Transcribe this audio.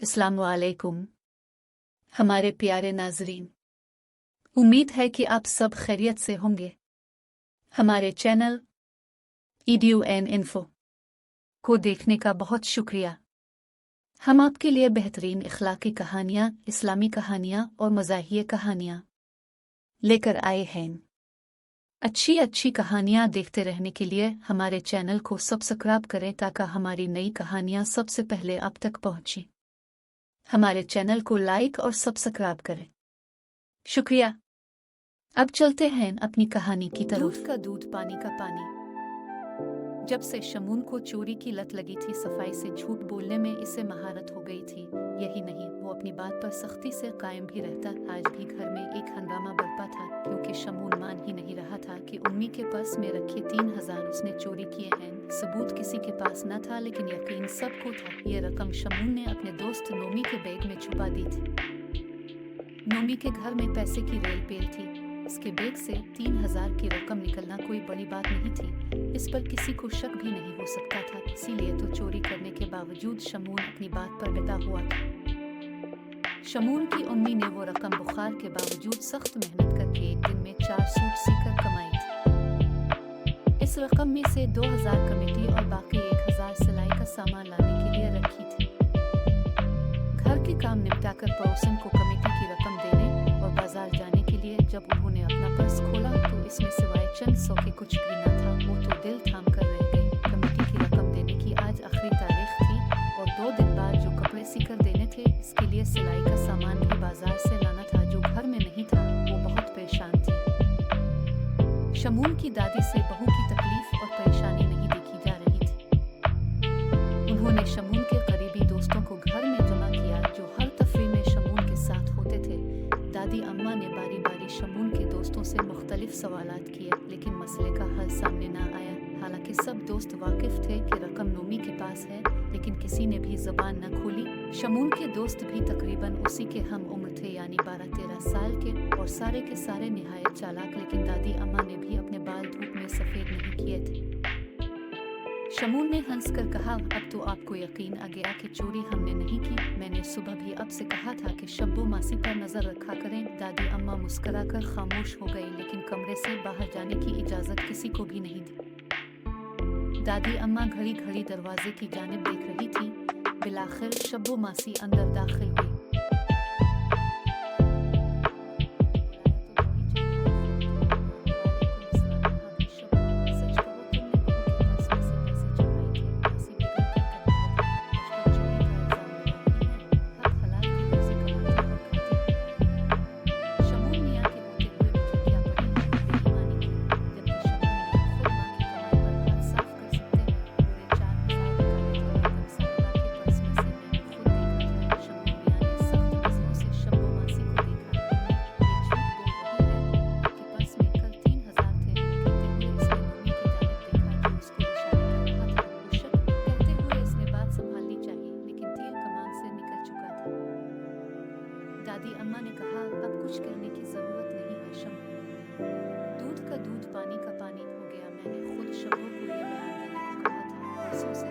अस्सलाम वालेकुम हमारे प्यारे नाजरीन, उम्मीद है कि आप सब खैरियत से होंगे। हमारे चैनल EDUN इन्फो को देखने का बहुत शुक्रिया। हम आपके लिए बेहतरीन इखलाकी कहानियाँ, इस्लामी कहानियाँ और मज़ाहिया कहानियाँ लेकर आए हैं। अच्छी अच्छी कहानियाँ देखते रहने के लिए हमारे चैनल को सब्सक्राइब करें ताकि हमारी नई कहानियाँ सबसे पहले आप तक पहुँचें। हमारे चैनल को लाइक और सब्सक्राइब करें। शुक्रिया। अब चलते हैं अपनी कहानी की तरफ। दूध का दूध, पानी का पानी। जब से शमून को चोरी की लत लगी थी, सफाई से झूठ बोलने में इसे महारत हो गई थी। यही नहीं, वो अपनी बात पर सख्ती से कायम भी रहता। आज भी घर में एक हंगामा बरपा था, क्योंकि शमून मान ही नहीं रहा था कि उम्मी के पर्स में रखे 3,000 उसने चोरी किए हैं। सबूत किसी के पास न था, लेकिन यकीन सबको था। ये रकम शमून ने अपने दोस्त नोमी के बैग में छुपा दी थी। नोमी के घर में पैसे की रेल पेल थी। इसके बैग से 3,000 की रकम निकलना कोई बड़ी बात नहीं थी। इस पर किसी को शक भी नहीं हो सकता था। इसीलिए तो चोरी करने के बावजूद शमून अपनी बात पर डटा हुआ था। शमून की उम्मी ने वो रकम बुखार के बावजूद सख्त मेहनत करके एक दिन में 4 सूट सीकर कमाई थी। इस रकम में से 2,000 कमेटी और बाकी 1,000 सिलाई का सामान लाने के लिए रखी थी। घर के काम निपटाकर पड़ोसन को कमेटी की रकम देने और बाजार जाने के लिए जब उन्होंने अपना पर्स खोला तो इसमें सिवाय चंद 100 के कुछ भी न था। वो तो दिल थाम कर रह गए। कमेटी की रकम देने की आज आखिरी तारीख थी और 2 दिन बाद जो कपड़े सीकर देने थे, इसके लिए सिलाई का सामान भी बाजार से लाना था जो घर में नहीं था। वो बहुत परेशान थी। शमून की दादी से बहू की तकलीफ और परेशानी नहीं देखी जा रही थी। उन्होंने शमून के करीबी दोस्तों को घर में जमा किया जो हर तफरीह में शमून के साथ होते थे। दादी अम्मा ने बारी बारी शमून के दोस्तों से मुख्तलिफ सवालात किए, लेकिन मसले का हल सामने ना आया। हालांकि सब दोस्त वाकिफ थे कि रकम नोमी के पास है, लेकिन किसी ने भी जबान न खोली। शमून के दोस्त भी तकरीबन उसी के हम उम्र थे, यानी 12-13 साल के, और सारे के सारे निहायत चालाक। लेकिन दादी अम्मा ने भी अपने बाल धूप में सफ़ेद नहीं किए थे। शमून ने हंसकर कहा, अब तो आपको यकीन आ गया कि चोरी हमने नहीं की। मैंने सुबह भी अब से कहा था कि शब्बो मासी पर नजर रखा करें। दादी अम्मा मुस्कुराकर खामोश हो गई, लेकिन कमरे से बाहर जाने की इजाजत किसी को भी नहीं दी। दादी अम्मा घड़ी घड़ी दरवाजे की जानिब देख रही थी। बिलाखिर शब्बो मासी अंदर दाखिल हुई। दादी अम्मा ने कहा, अब कुछ कहने की जरूरत नहीं है शम्भू। दूध का दूध, पानी का पानी हो गया। मैंने खुद शम्भू को ये बयान देने को कहा था। बरसों से